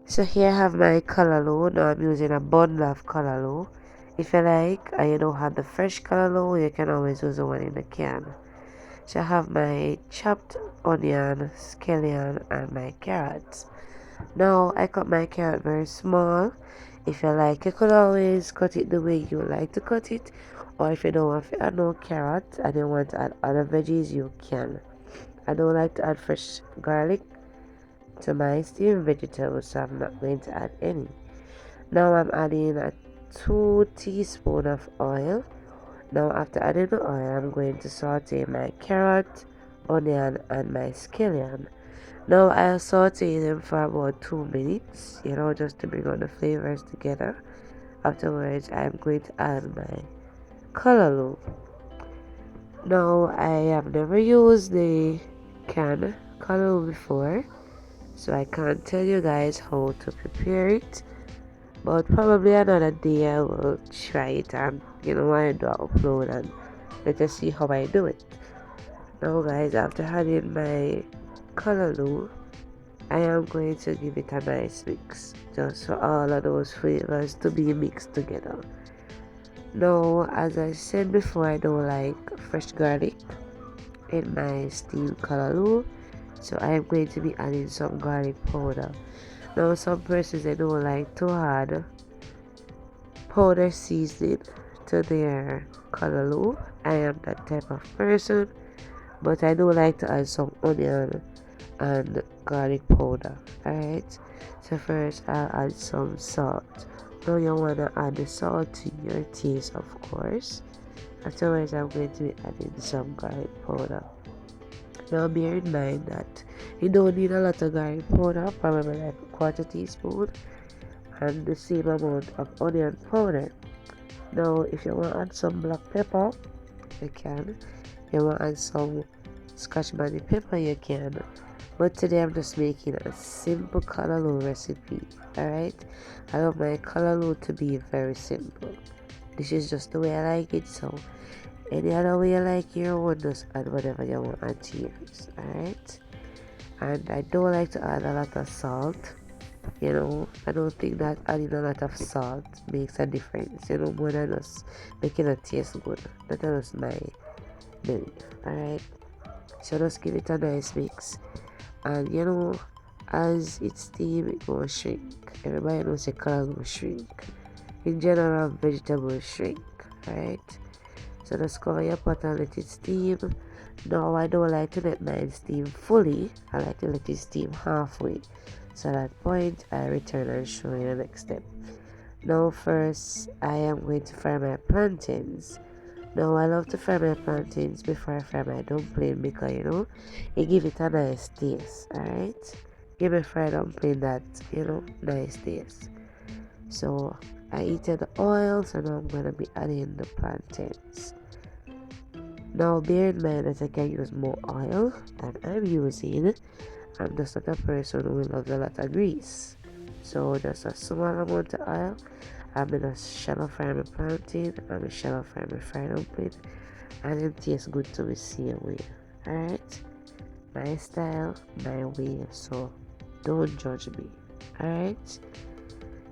So here I have my callaloo. Now I'm using a bundle of callaloo. If you like and you don't have the fresh callaloo, you can always use the one in the can. So I have my chopped onion, scallion, and my carrots. Now I cut my carrot very small. If you like, you could always cut it the way you like to cut it. Or if you don't want to add no carrot and you want to add other veggies, you can. I don't like to add fresh garlic to my steamed vegetables, so I'm not going to add any. Now I'm adding a 2 teaspoons of oil. Now after adding the oil, I'm going to saute my carrot, onion, and my scallion. Now I'll saute them for about 2 minutes, just to bring out the flavors together. Afterwards, I'm going to add my callaloo. Now I have never used the canned callaloo before, so I can't tell you guys how to prepare it. But probably another day I will try it and I do upload and let us see how I do it. Now guys, after adding my callaloo, I am going to give it a nice mix, just for all of those flavors to be mixed together. Now, as I said before, I don't like fresh garlic in my steamed callaloo, so I am going to be adding some garlic powder. Now, some persons they don't like to add powder seasoning to their callaloo. I am that type of person, but I do like to add some onion and garlic powder. Alright, so first I'll add some salt. Now you want to add the salt to your taste, of course. Afterwards, I'm going to be adding some garlic powder. Now bear in mind that you don't need a lot of garlic powder, probably like a quarter teaspoon, and the same amount of onion powder. Now if you want to add some black pepper, you can. If you want to add some scotch bonnet pepper, you can. But today I'm just making a simple callaloo recipe. Alright, I love my callaloo to be very simple. This is just the way I like it, so any other way you like your one, just add whatever you want to add to yours. Alright, and I don't like to add a lot of salt. I don't think that adding a lot of salt makes a difference, more than just making it taste good. That is my belief. Alright, so just give it a nice mix. And as it steam, it will shrink. Everybody knows the color will shrink. In general, vegetables shrink, right? So just cover your pot and let it steam. Now I don't like to let mine steam fully. I like to let it steam halfway. So at that point, I return and show you the next step. Now first, I am going to fry my plantains. Now I love to fry my plantains before I fry my dumpling because it gives it a nice taste. Alright, give me fried dumpling that nice taste. So I heated the oil, so now I'm gonna be adding the plantains. Now bear in mind that I can use more oil than I'm using. I'm just not a person who loves a lot of grease, so just a small amount of oil. I'm gonna shallow fry my plantain, I'm gonna shallow fry my fried dumpling, and it tastes good to me same way. Alright, my style, my way, so don't judge me. Alright,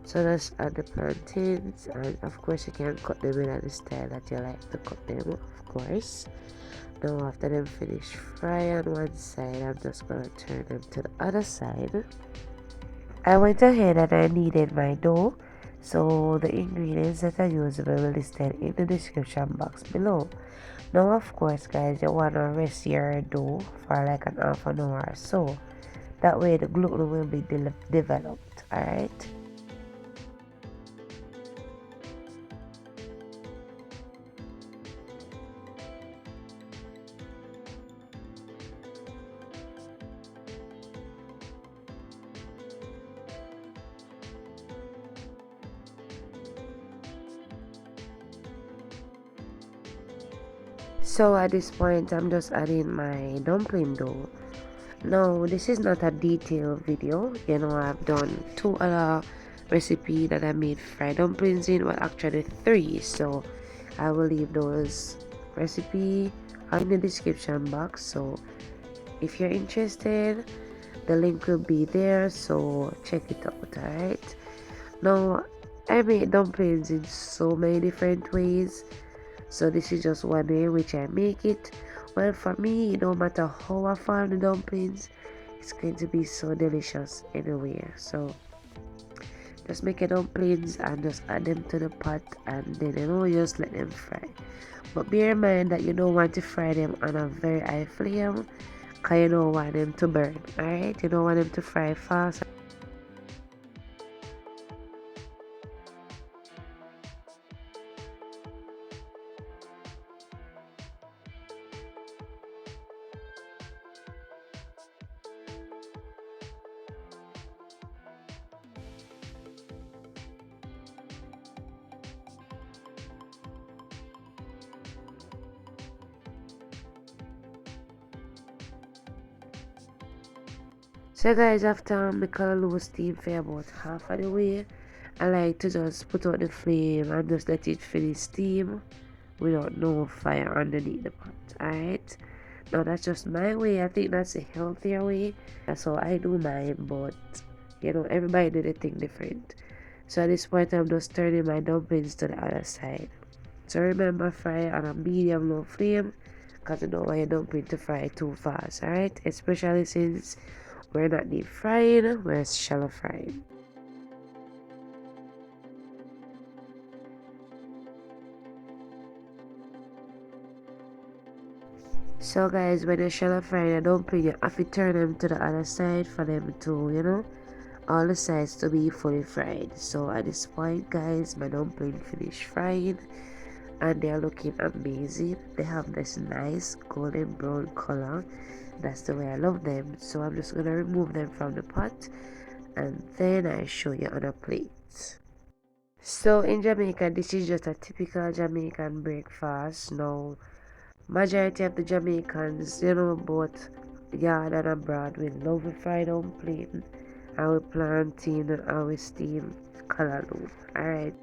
so let's add the plantains, and of course you can cut them in the style that you like to cut them, of course. Now after them finish fry on one side, I'm just gonna turn them to the other side. I went ahead and I kneaded my dough, so the ingredients that I use will be listed in the description box below. Now of course guys, you wanna rest your dough for like an half an hour or so. That way the gluten will be developed, alright? So at this point, I'm just adding my dumpling dough. Now, this is not a detailed video. I've done 2 other recipes that I made fried dumplings in, well, actually 3. So I will leave those recipe in the description box. So if you're interested, The link will be there, so check it out. Alright, now I make dumplings in so many different ways, so this is just one way which I make it. Well, for me, no matter how I form the dumplings, it's going to be so delicious anyway. So just make your dumplings and just add them to the pot, and then just let them fry. But bear in mind that you don't want to fry them on a very high flame, because you don't want them to burn. Alright, you don't want them to fry fast. So guys, after my callaloo steam for about half of the way, I like to just put out the flame and just let it finish steam without no fire underneath the pot. Alright, now that's just my way. I think that's a healthier way. That's how I do mine, but everybody do the thing different. So at this point, I'm just turning my dumplings to the other side. So remember, fry on a medium low flame, because you don't want your dumpling to fry too fast. Alright, especially since we're not deep frying, we're shallow frying. So guys, when you're shallow frying a dumpling, you have to turn them to the other side for them to, all the sides to be fully fried. So at this point, guys, my dumpling finished frying and they're looking amazing. They have this nice golden brown color. That's the way I love them. So I'm just gonna remove them from the pot and then I show you on a plate. So in Jamaica, this is just a typical Jamaican breakfast. Now, majority of the Jamaicans, both yard and abroad, we love a fried dumpling and we plantain and we steam callaloo. Alright.